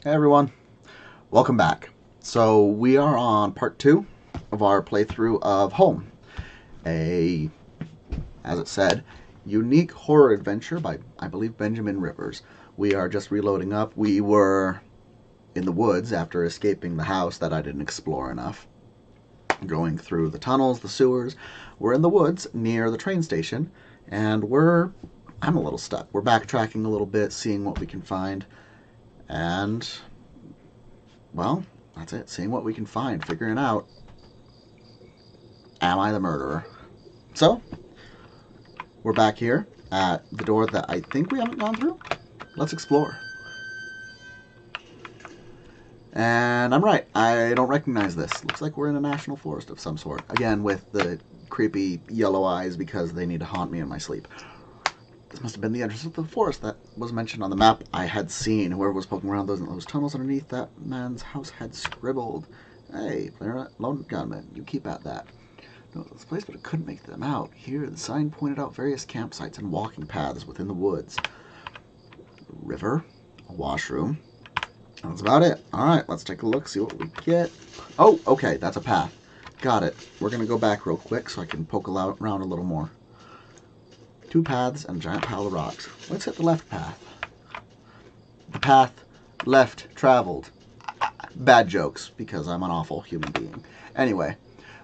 Hey everyone, welcome back. So we are on part 2 of our playthrough of Home, a, as it said, unique horror adventure by, I believe, Benjamin Rivers. We are just reloading up. We were in the woods after escaping the house that I didn't explore enough. Going through the tunnels, the sewers. We're in the woods near the train station, and I'm a little stuck. We're backtracking a little bit, seeing what we can find, and well, that's it. Seeing what we can find, figuring out, am I the murderer? So, we're back here at the door that I think we haven't gone through. Let's explore. And I'm right. I don't recognize this. Looks like we're in a national forest of some sort. Again, with the creepy yellow eyes because they need to haunt me in my sleep. This must have been the entrance of the forest that was mentioned on the map I had seen. Whoever was poking around those tunnels underneath that man's house had scribbled, "Hey, player, lone gunman, you keep at that." No, this place, but I couldn't make them out. Here, the sign pointed out various campsites and walking paths within the woods. A river, a washroom. That's about it. Alright, let's take a look, see what we get. Oh, okay, that's a path. Got it. We're going to go back real quick so I can poke around a little more. 2 paths and a giant pile of rocks. Let's hit the left path. The path left traveled. Bad jokes, because I'm an awful human being. Anyway,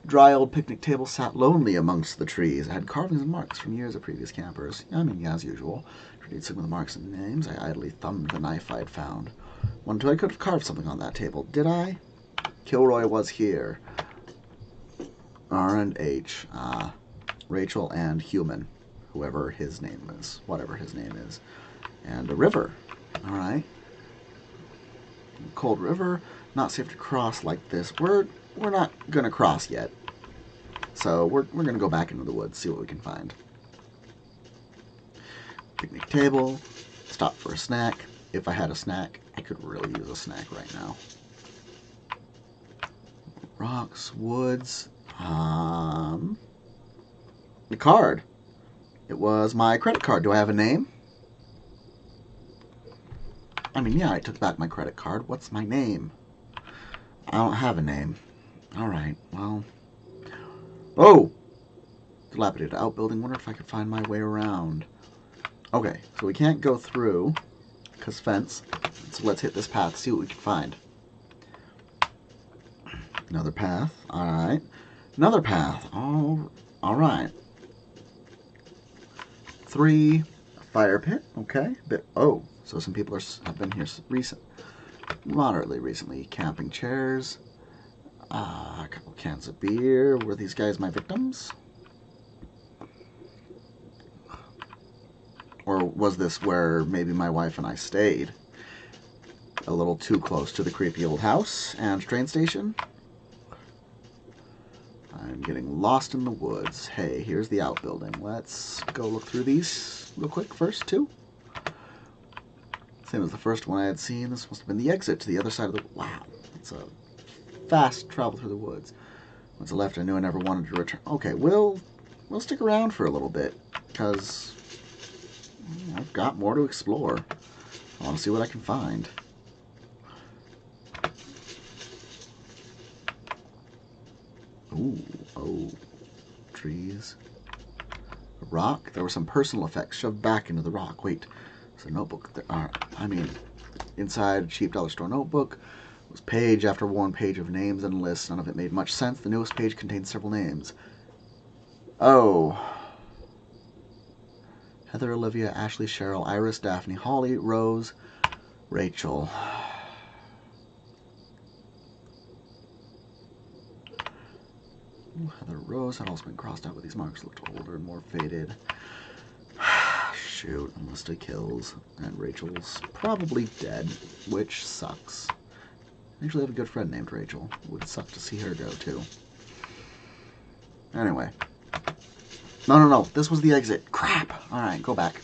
dry old picnic table sat lonely amongst the trees. It had carvings and marks from years of previous campers. Yeah, as usual. Treated some of the marks and names. I idly thumbed the knife I'd found. Wondered I could have carved something on that table. Did I? Kilroy was here. R and H. Rachel and Human. Whoever his name is. Whatever his name is. And a river. Alright. Cold river. Not safe to cross like this. We're not going to cross yet. So we're going to go back into the woods, see what we can find. Picnic table. Stop for a snack. If I had a snack, I could really use a snack right now. Rocks, woods. The card. It was my credit card. Do I have a name? I mean, yeah, I took back my credit card. What's my name? I don't have a name. Alright, well. Oh! Dilapidated outbuilding. Wonder if I could find my way around. Okay, so we can't go through, because fence. So let's hit this path, see what we can find. Another path. Alright. Another path. Alright. 3. Fire pit. Okay. So some people have been here moderately recently. Camping chairs. A couple cans of beer. Were these guys my victims? Or was this where maybe my wife and I stayed? A little too close to the creepy old house and train station? I'm getting lost in the woods. Hey, here's the outbuilding. Let's go look through these real quick first, too. Same as the first one I had seen. This must have been the exit to the other side of the... Wow. It's a fast travel through the woods. Once I left, I knew I never wanted to return. Okay, we'll stick around for a little bit, because I've got more to explore. I want to see what I can find. Ooh, oh, trees. A rock. There were some personal effects shoved back into the rock. Wait, there's a notebook. Inside a cheap dollar store notebook was page after one page of names and lists. None of it made much sense. The newest page contained several names. Oh. Heather, Olivia, Ashley, Cheryl, Iris, Daphne, Holly, Rose, Rachel. Heather Rose had also been crossed out with these marks, looked older and more faded. Shoot, a list of kills. And Rachel's probably dead, which sucks. I actually have a good friend named Rachel. It would suck to see her go, too. Anyway. No. This was the exit. Crap! Alright, go back.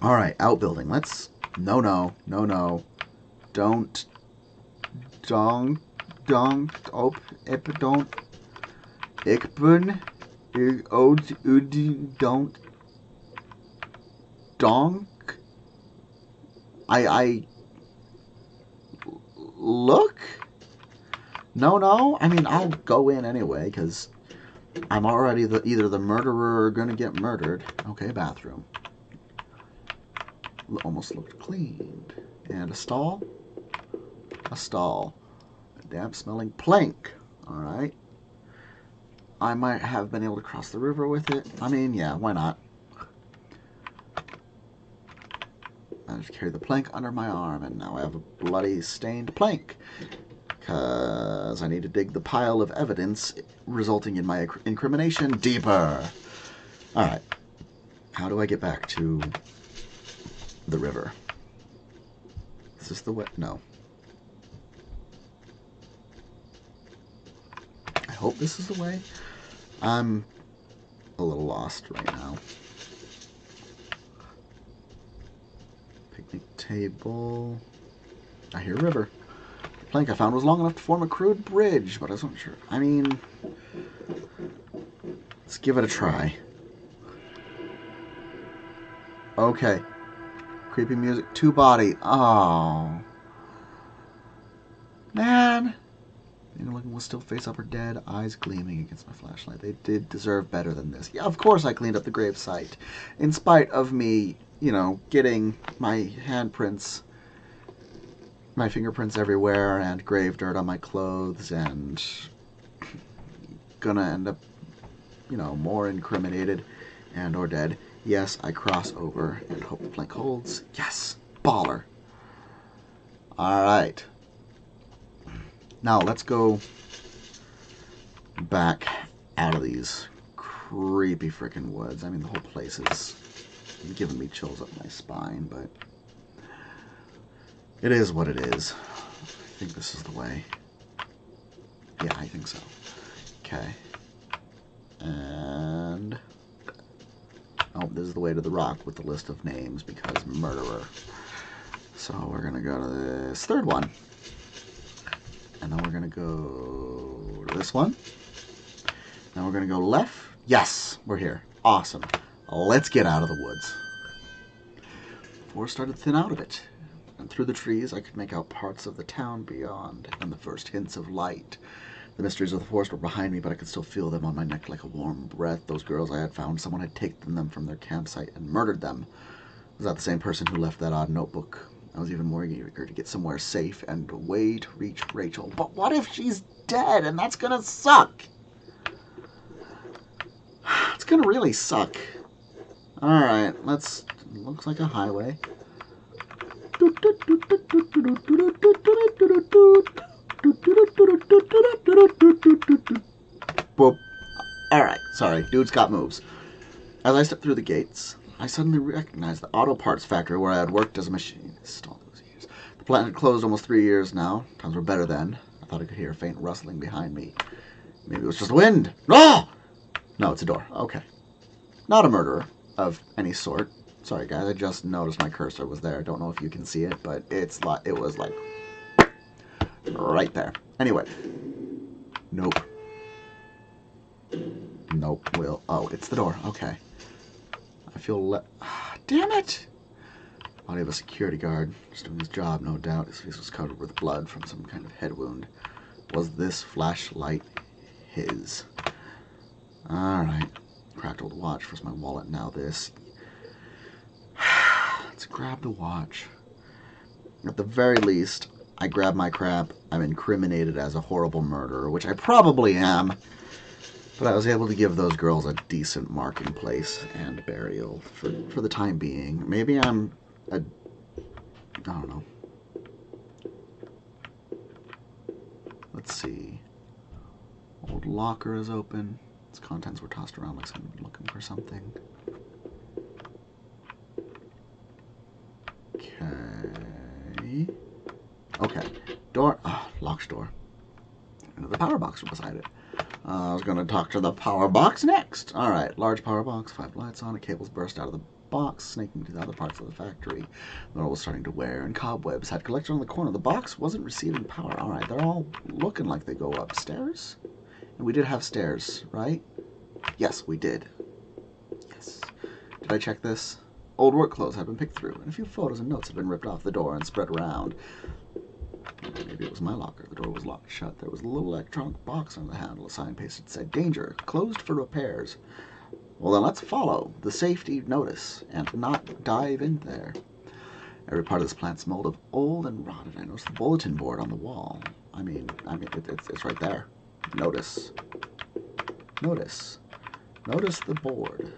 Alright, outbuilding. Let's... No. Don't... Don't. Ikbun. Don't. Donk. I look? No. I mean, I'll go in anyway, because I'm already either the murderer or going to get murdered. Okay, bathroom. Almost looked cleaned. And a stall? A stall. A damp-smelling plank. Alright. I might have been able to cross the river with it. I mean, yeah, why not? I just carry the plank under my arm, and now I have a bloody, stained plank. Because I need to dig the pile of evidence resulting in my incrimination deeper. Alright. How do I get back to the river? Is this the way? No. I hope this is the way. I'm a little lost right now. Picnic table. I hear river. The plank I found was long enough to form a crude bridge, but I wasn't sure. I mean, let's give it a try. Okay. Creepy music. Two body. Oh. Man. The looking was still face up or dead, eyes gleaming against my flashlight. They did deserve better than this. Yeah, of course I cleaned up the grave site. In spite of me, you know, getting my handprints, my fingerprints everywhere, and grave dirt on my clothes, and gonna end up, you know, more incriminated and or dead. Yes, I cross over and hope the plank holds. Yes! Baller! Alright. Now, let's go back out of these creepy freaking woods. I mean, the whole place is giving me chills up my spine, but it is what it is. I think this is the way. Yeah, I think so. Okay. And oh, this is the way to the rock with the list of names because murderer. So we're going to go to this third one. And then we're going to go to this one. Then we're going to go left. Yes, we're here. Awesome. Let's get out of the woods. The forest started to thin out a bit. And through the trees, I could make out parts of the town beyond and the first hints of light. The mysteries of the forest were behind me, but I could still feel them on my neck like a warm breath. Those girls I had found, someone had taken them from their campsite and murdered them. Was that the same person who left that odd notebook? I was even more eager to get somewhere safe and away to reach Rachel. But what if she's dead, and that's gonna suck? It's gonna really suck. Alright, looks like a highway. Boop. Alright, sorry, dude's got moves. As I stepped through the gates, I suddenly recognized the auto parts factory where I had worked as a machinist all those years. The plant had closed almost 3 years now. Times were better then. I thought I could hear a faint rustling behind me. Maybe it was just wind. Oh! No, it's a door. Okay. Not a murderer of any sort. Sorry, guys. I just noticed my cursor was there. I don't know if you can see it, but it was like right there. Anyway. Nope. Nope. Oh, it's the door. Okay. I feel damn it! Body of a security guard. Just doing his job, no doubt. His face was covered with blood from some kind of head wound. Was this flashlight his? Alright. Cracked old watch. Was my wallet now this? Let's grab the watch. At the very least, I grab my crap. I'm incriminated as a horrible murderer, which I probably am. But I was able to give those girls a decent marking place and burial for the time being. Maybe I'm I don't know. Let's see. Old locker is open. Its contents were tossed around like someone looking for something. Okay. Okay. Door. Locked door. And the power box was beside it. I was going to talk to the power box next. Alright, large power box, 5 lights on it, cables burst out of the box, snaking to the other parts of the factory. The metal was starting to wear, and cobwebs had collected on the corner. The box wasn't receiving power. Alright, they're all looking like they go upstairs. And we did have stairs, right? Yes, we did. Yes. Did I check this? Old work clothes had been picked through, and a few photos and notes had been ripped off the door and spread around. Maybe it was my locker. The door was locked shut. There was a little electronic box on the handle. A sign pasted said, "Danger, closed for repairs." Well, then let's follow the safety notice and not dive in there. Every part of this plant smelled of old and rotted. I noticed the bulletin board on the wall. I mean, it's right there. Notice. Notice. Notice the board.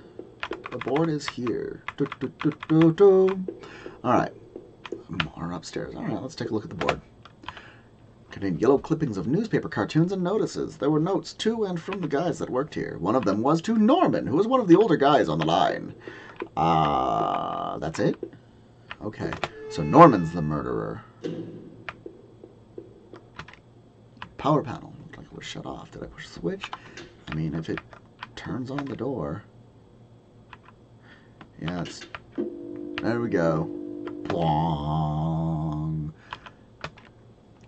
The board is here. Do, do, do, do, do. All right. More upstairs. All right, let's take a look at the board. Contained yellow clippings of newspaper cartoons and notices. There were notes to and from the guys that worked here. One of them was to Norman, who was one of the older guys on the line. That's it? Okay, so Norman's the murderer. Power panel. Looked like it was shut off. Did I push the switch? I mean, if it turns on the door. Yeah, it's... There we go. Blong.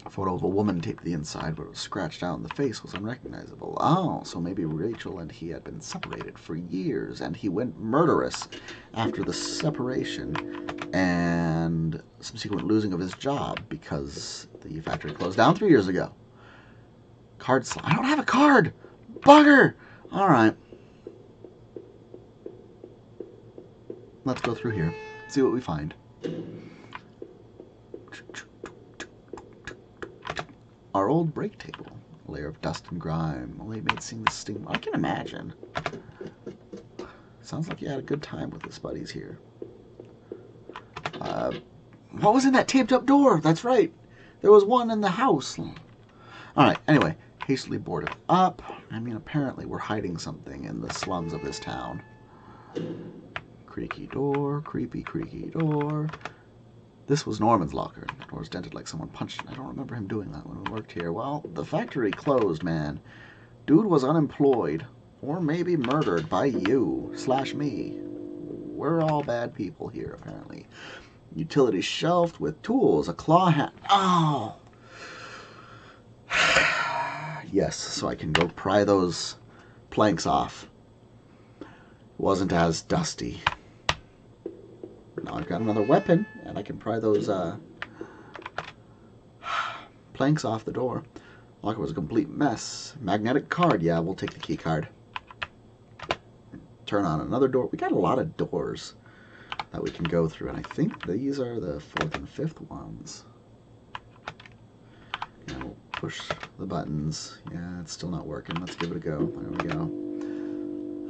A photo of a woman taped to the inside, but it was scratched out and the face was unrecognizable. Oh, so maybe Rachel and he had been separated for years, and he went murderous after the separation and subsequent losing of his job because the factory closed down 3 years ago. Card slot. I don't have a card! Bugger! Alright. Let's go through here. See what we find. Our old break table. A layer of dust and grime. Only made seeing the steam. I can imagine. Sounds like you had a good time with his buddies here. What was in that taped up door? That's right. There was one in the house. Alright, anyway. Hastily boarded up. I mean, apparently we're hiding something in the slums of this town. Creaky door. Creepy, creaky door. This was Norman's locker. The door was dented like someone punched it. I don't remember him doing that when we worked here. Well, the factory closed, man. Dude was unemployed. Or maybe murdered by you / me. We're all bad people here, apparently. Utilities shelved with tools. A claw hat. Oh! Yes, so I can go pry those planks off. Wasn't as dusty. Now I've got another weapon, and I can pry those planks off the door. Locker was a complete mess. Magnetic card. Yeah, we'll take the key card. Turn on another door. We got a lot of doors that we can go through, and I think these are the 4th and 5th ones. And we'll push the buttons. Yeah, it's still not working. Let's give it a go. There we go.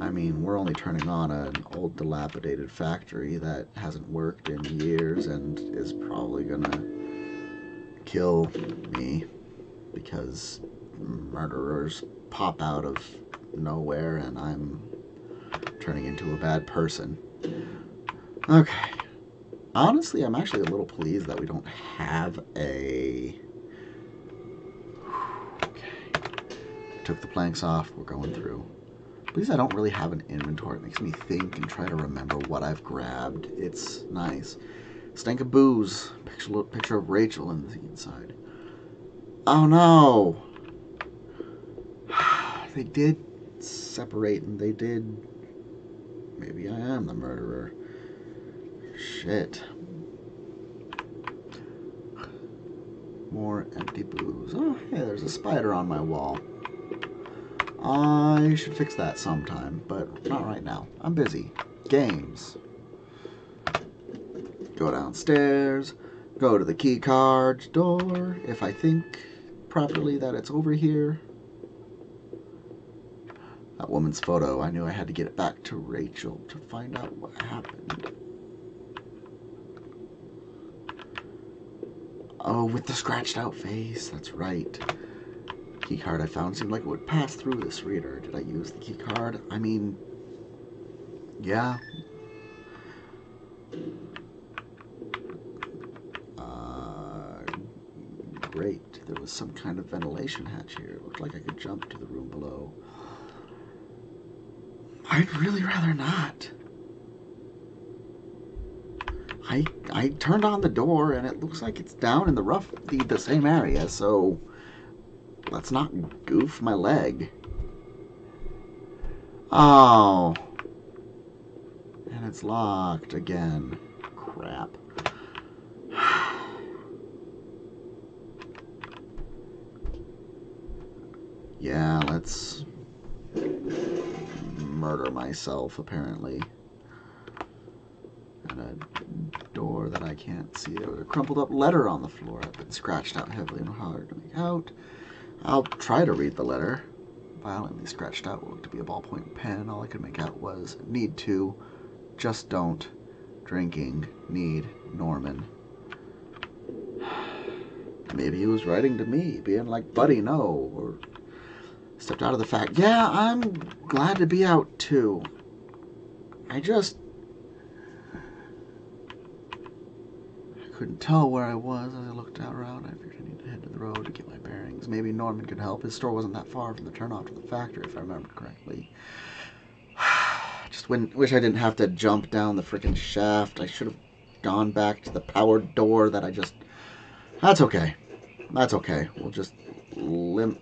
I mean, we're only turning on an old dilapidated factory that hasn't worked in years and is probably gonna kill me because murderers pop out of nowhere and I'm turning into a bad person. Okay. Honestly, I'm actually a little pleased that we don't have a... Okay. Took the planks off. We're going through. Please, I don't really have an inventory. It makes me think and try to remember what I've grabbed. It's nice. Stank of booze. Picture of Rachel in the inside. Oh no! They did separate and they did... Maybe I am the murderer. Shit. More empty booze. Oh, hey, there's a spider on my wall. I should fix that sometime, but not right now. I'm busy. Games. Go downstairs. Go to the key card door. If I think properly that it's over here. That woman's photo. I knew I had to get it back to Rachel to find out what happened. Oh, with the scratched out face. That's right. Key card I found seemed like it would pass through this reader. Did I use the key card? I mean, yeah. Great. There was some kind of ventilation hatch here. It looked like I could jump to the room below. I'd really rather not. I turned on the door and it looks like it's down in the same area, so let's not goof my leg. Oh. And it's locked again. Crap. Yeah, let's murder myself, apparently. And a door that I can't see. There was a crumpled up letter on the floor. I've been scratched out heavily and hard to make out. I'll try to read the letter. Violently scratched out what looked to be a ballpoint pen. All I could make out was, need to, just don't, drinking, need, Norman. Maybe he was writing to me, being like, buddy, no, or stepped out of the fact, yeah, I'm glad to be out too. I couldn't tell where I was as I looked out around. I figured I needed to head to the road to get my bearings. Maybe Norman could help. His store wasn't that far from the turnoff to the factory, if I remember correctly. Just wish I didn't have to jump down the freaking shaft. I should have gone back to the powered door that I just... That's okay. That's okay. We'll just limp...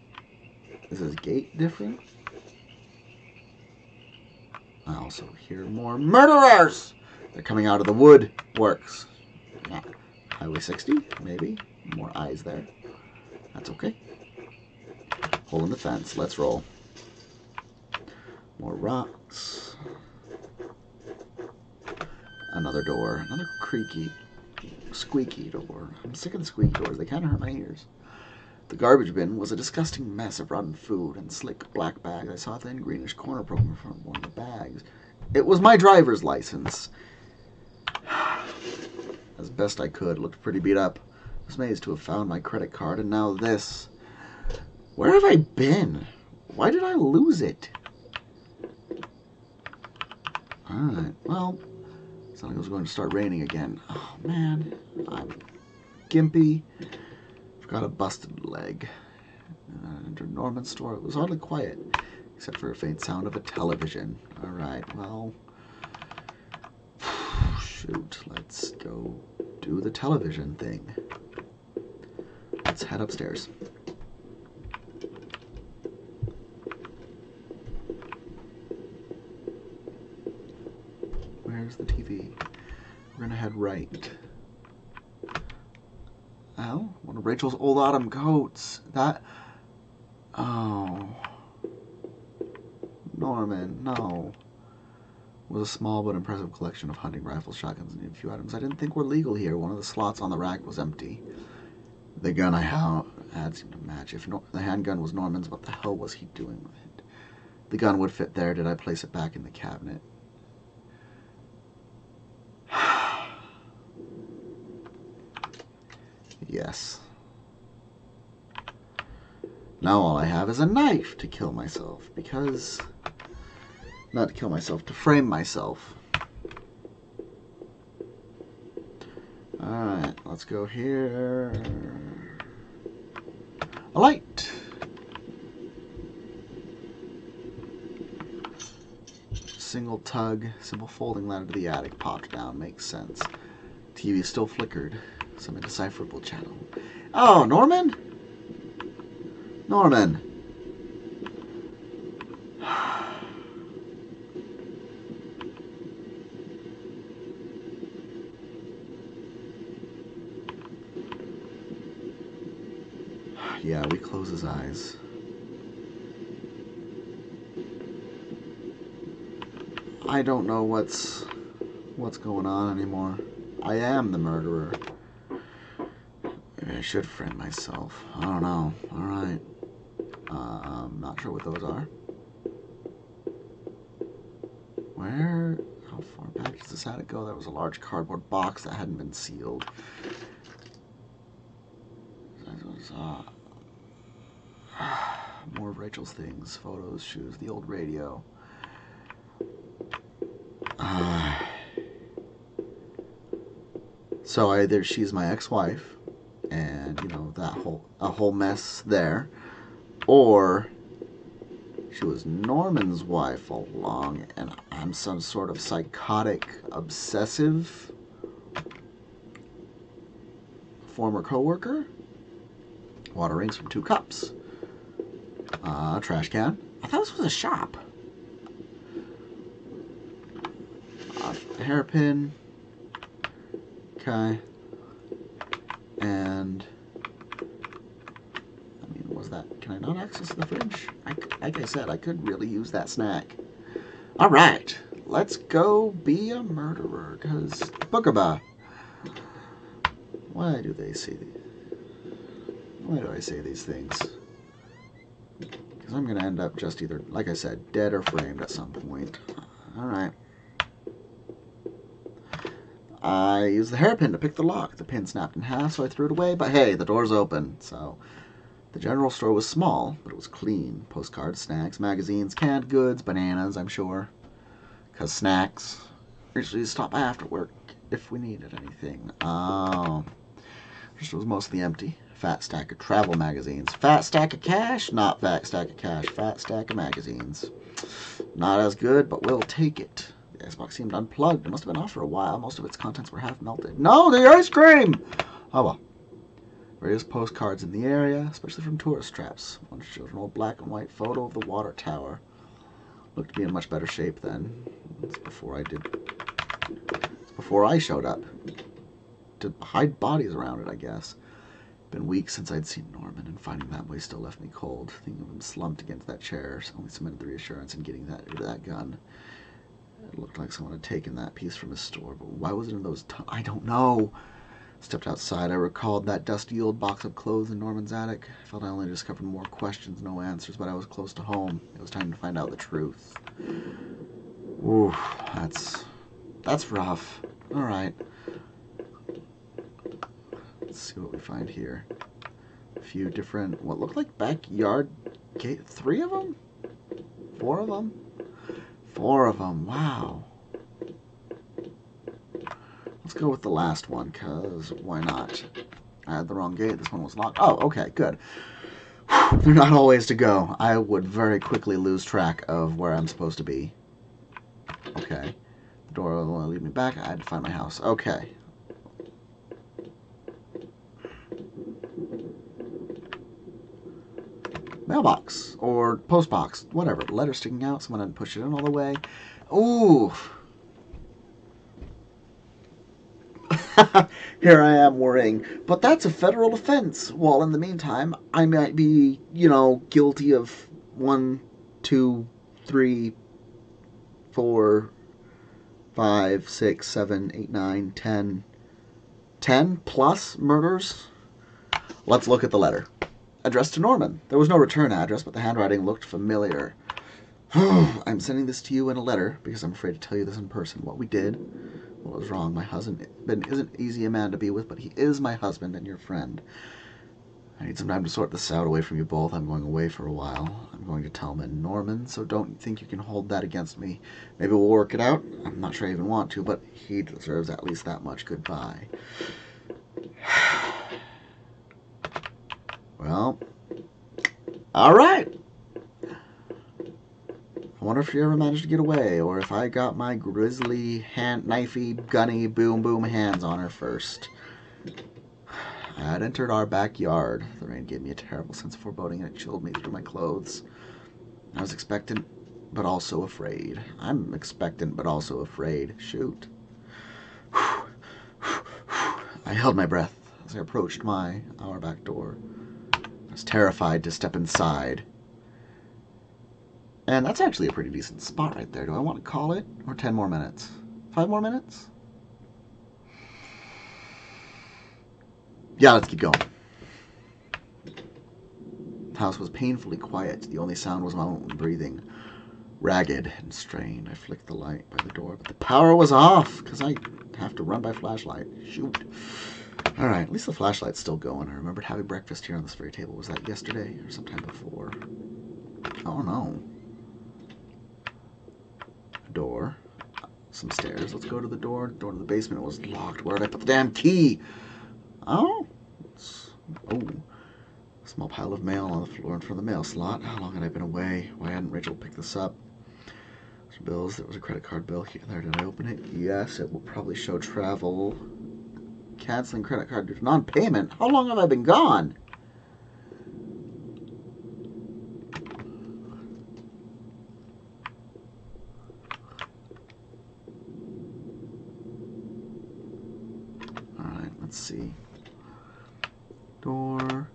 Is this gate different? I also hear more murderers! They're coming out of the wood works. Yeah. Highway 60, maybe. More eyes there. That's okay. Hole in the fence. Let's roll. More rocks. Another door. Another creaky, squeaky door. I'm sick of the squeaky doors. They kind of hurt my ears. The garbage bin was a disgusting mess of rotten food and slick black bags. I saw a thin greenish corner poking from one of the bags. It was my driver's license. As best I could, looked pretty beat up. I was amazed to have found my credit card, and now this. Where have I been? Why did I lose it? Alright, well, it's not like it was going to start raining again. Oh, man, I'm gimpy. I've got a busted leg. Entered Norman's store. It was oddly quiet, except for a faint sound of a television. Alright, well... Shoot, let's go do the television thing. Let's head upstairs. Where's the TV? We're gonna head right. Oh, one of Rachel's old autumn coats. That... Oh. Norman, no. Was a small but impressive collection of hunting rifles, shotguns, and a few items I didn't think were legal here. One of the slots on the rack was empty. The gun I had seemed to match. If the handgun was Norman's, what the hell was he doing with it? The gun would fit there. Did I place it back in the cabinet? Yes. Now all I have is a knife to kill myself, because... Not to kill myself, to frame myself. Alright, let's go here. A light! Single tug, simple folding ladder to the attic, popped down, makes sense. TV still flickered, some indecipherable channel. Oh, Norman? Norman! Yeah, we close his eyes. I don't know what's going on anymore. I am the murderer. Maybe I should frame myself. I don't know. Alright. I'm not sure what those are. How far back does this attic go? There was a large cardboard box that hadn't been sealed. More of Rachel's things, photos, shoes, the old radio. So either she's my ex-wife, and you know a whole mess there, or she was Norman's wife all along, and I'm some sort of psychotic, obsessive former coworker. Water rings from 2 cups. Trash can. I thought this was a shop. A hairpin. Okay. And... I mean, was of that. Can I not access the fridge? Like I said, I could really use that snack. All right, let's go be a murderer, because Bookaba. Why do they say these? Why do I say these things? Because I'm going to end up just either, like I said, dead or framed at some point. All right. I used the hairpin to pick the lock. The pin snapped in half, so I threw it away. But hey, the door's open, so... The general store was small, but it was clean. Postcards, snacks, magazines, canned goods, bananas, I'm sure. Because snacks usually stop by after work if we needed anything. Oh. It was mostly empty. Fat stack of travel magazines. Fat stack of cash? Not fat stack of cash. Fat stack of magazines. Not as good, but we'll take it. The Xbox seemed unplugged. It must have been off for a while. Most of its contents were half melted. No, the ice cream! Oh well. Various postcards in the area, especially from tourist traps. One showed an old black and white photo of the water tower. Looked to be in much better shape then. It's before I showed up. To hide bodies around it, I guess. Been weeks since I'd seen Norman, and finding that boy still left me cold. Thinking of him slumped against that chair only cemented the reassurance in getting that gun. It looked like someone had taken that piece from his store, but why was it in those I don't know. Stepped outside. I recalled that dusty old box of clothes in Norman's attic. I felt I only discovered more questions, no answers, but I was close to home. It was time to find out the truth. Ooh, that's rough. All right. Let's see what we find here. A few different, what looked like backyard gate. 3 of them? 4 of them? 4 of them. Wow. Let's go with the last one, because why not? I had the wrong gate. This one was locked. Oh, okay, good. They're not all ways to go. I would very quickly lose track of where I'm supposed to be. Okay. The door will lead me back. I had to find my house. Okay. Mailbox. Or postbox. Whatever. Letter sticking out. Someone hadn't pushed it in all the way. Ooh. Here I am worrying. But that's a federal offense. Well, in the meantime, I might be, guilty of 1, 2, 3, 4, 5, 6, 7, 8, 9, 10. 10 plus murders? Let's look at the letter. Addressed to Norman. There was no return address, but the handwriting looked familiar. I'm sending this to you in a letter because I'm afraid to tell you this in person. What we did, well, it was wrong. My husband isn't easy a man to be with, but he is my husband and your friend. I need some time to sort this out away from you both. I'm going away for a while. I'm going to tell him in Norman, so don't think you can hold that against me. Maybe we'll work it out. I'm not sure I even want to, but he deserves at least that much. Goodbye. Well, all right. I wonder if you ever managed to get away, or if I got my grisly, knifey, gunny, boom hands on her first. I had entered our backyard. The rain gave me a terrible sense of foreboding, and it chilled me through my clothes. I was expectant, but also afraid. I'm expectant, but also afraid. Shoot. I held my breath as I approached our back door. I was terrified to step inside. And that's actually a pretty decent spot right there. Do I want to call it? Or 10 more minutes? 5 more minutes? Yeah, let's keep going. The house was painfully quiet. The only sound was my own breathing. Ragged and strained. I flicked the light by the door, but the power was off because I have to run by flashlight. Shoot. Alright, at least the flashlight's still going. I remembered having breakfast here on this very table. Was that yesterday or sometime before? Oh no. Door. Some stairs. Let's go to the door. The door to the basement was locked. Where did I put the damn key? Oh. Small pile of mail on the floor in front of the mail slot. How long had I been away? Why hadn't Rachel picked this up? Some bills. There was a credit card bill here. There. Did I open it? Yes. It will probably show travel. Canceling credit card due to non-payment. How long have I been gone? Alright, let's see. Door.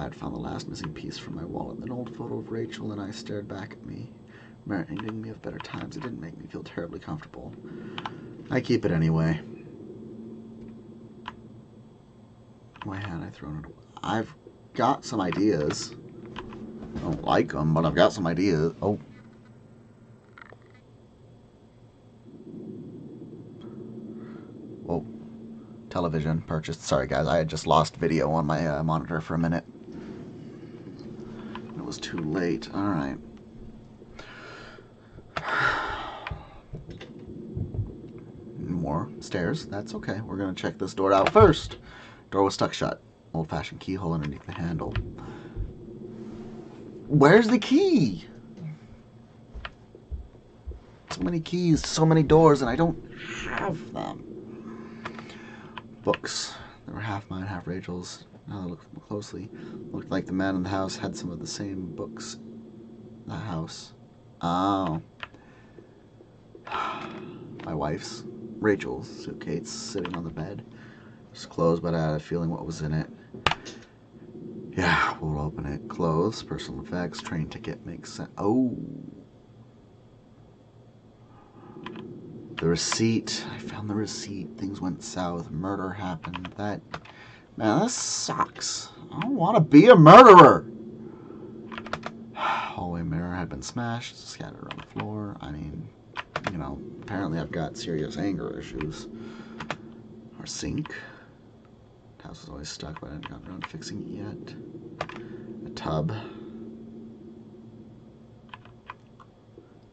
I had found the last missing piece from my wallet. An old photo of Rachel and I stared back at me, reminding me of better times. It didn't make me feel terribly comfortable. I keep it anyway. Why hadn't I thrown it away? I've got some ideas. I don't like them, but I've got some ideas. Oh. Whoa. Television purchased. Sorry, guys. I had just lost video on my monitor for a minute. It was too late. All right. More stairs. That's okay. We're going to check this door out first. Door was stuck shut. Old-fashioned keyhole underneath the handle. Where's the key? So many keys, so many doors, and I don't have them. Books. They were half mine, half Rachel's. Now I look closely. Looked like the man in the house had some of the same books. The house. Oh. My wife's, Rachel's, suitcase sitting on the bed. It's closed, but I had a feeling what was in it. Yeah, we'll open it. Clothes, personal effects, train ticket makes sense. Oh. The receipt. I found the receipt. Things went south. Murder happened. Man, that sucks. I don't want to be a murderer. Hallway mirror had been smashed, scattered around the floor. I mean, you know, apparently I've got serious anger issues. Our sink. The house was always stuck, but I hadn't gotten around to fixing it yet. A tub.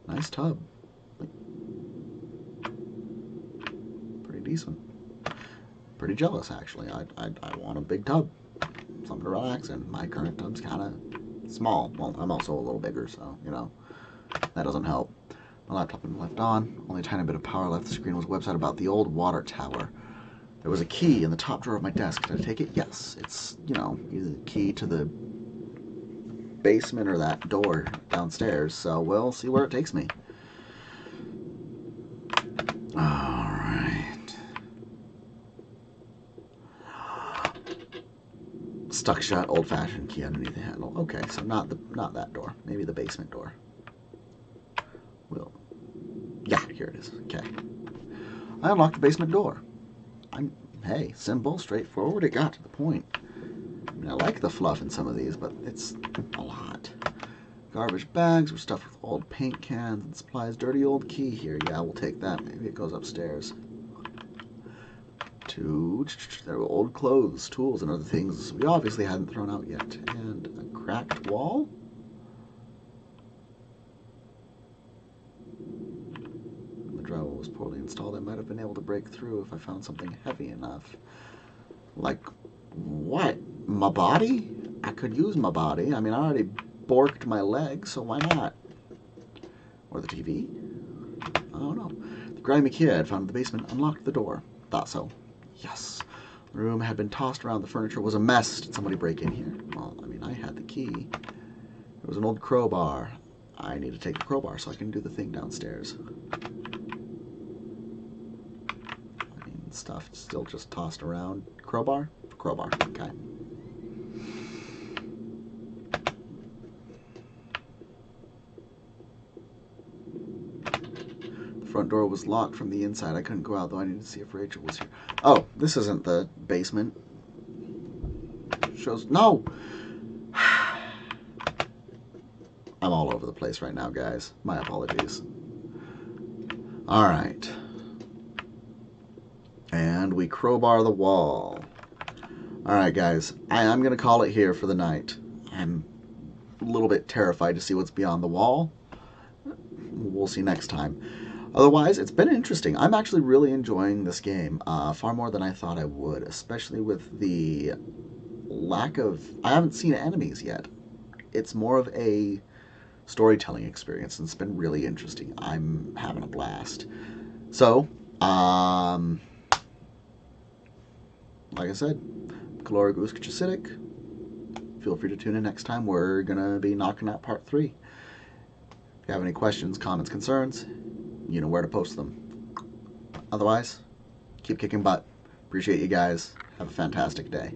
Nice tub. Pretty decent. Pretty jealous, actually. I want a big tub. Something to relax in. My current tub's kind of small. Well, I'm also a little bigger, so, you know, that doesn't help. My laptop had been left on. Only a tiny bit of power left. The screen was a website about the old water tower. There was a key in the top drawer of my desk. Did I take it? Yes. It's, you know, either the key to the basement or that door downstairs. So we'll see where it takes me. Alright. Stuck shut, old-fashioned key underneath the handle. Okay, so not that door. Maybe the basement door. Yeah, here it is. Okay. I unlocked the basement door. Hey, simple, straightforward. It got to the point. I mean, I like the fluff in some of these, but it's a lot. Garbage bags were stuffed with old paint cans and supplies. Dirty old key here. Yeah, we'll take that. Maybe it goes upstairs. There were old clothes, tools, and other things we obviously hadn't thrown out yet. And a cracked wall? Drywall was poorly installed. I might have been able to break through if I found something heavy enough. Like, what? My body? I could use my body. I mean, I already borked my leg, so why not? Or the TV? I don't know. The grimy key I had found in the basement unlocked the door. Thought so. Yes. The room had been tossed around. The furniture was a mess. Did somebody break in here? Well, I mean, I had the key. There was an old crowbar. I need to take the crowbar so I can do the thing downstairs. Stuff still just tossed around. Crowbar? Crowbar. Okay. The front door was locked from the inside. I couldn't go out, though I needed to see if Rachel was here. Oh, this isn't the basement. Shows... No! I'm all over the place right now, guys. My apologies. Alright. And we crowbar the wall. Alright, guys. I'm going to call it here for the night. I'm a little bit terrified to see what's beyond the wall. We'll see next time. Otherwise, it's been interesting. I'm actually really enjoying this game. Far more than I thought I would. Especially with the lack of... I haven't seen enemies yet. It's more of a storytelling experience. And it's been really interesting. I'm having a blast. So, like I said, Kaelorrigg Plays. Feel free to tune in next time. We're going to be knocking out part 3. If you have any questions, comments, concerns, you know where to post them. Otherwise, keep kicking butt. Appreciate you guys. Have a fantastic day.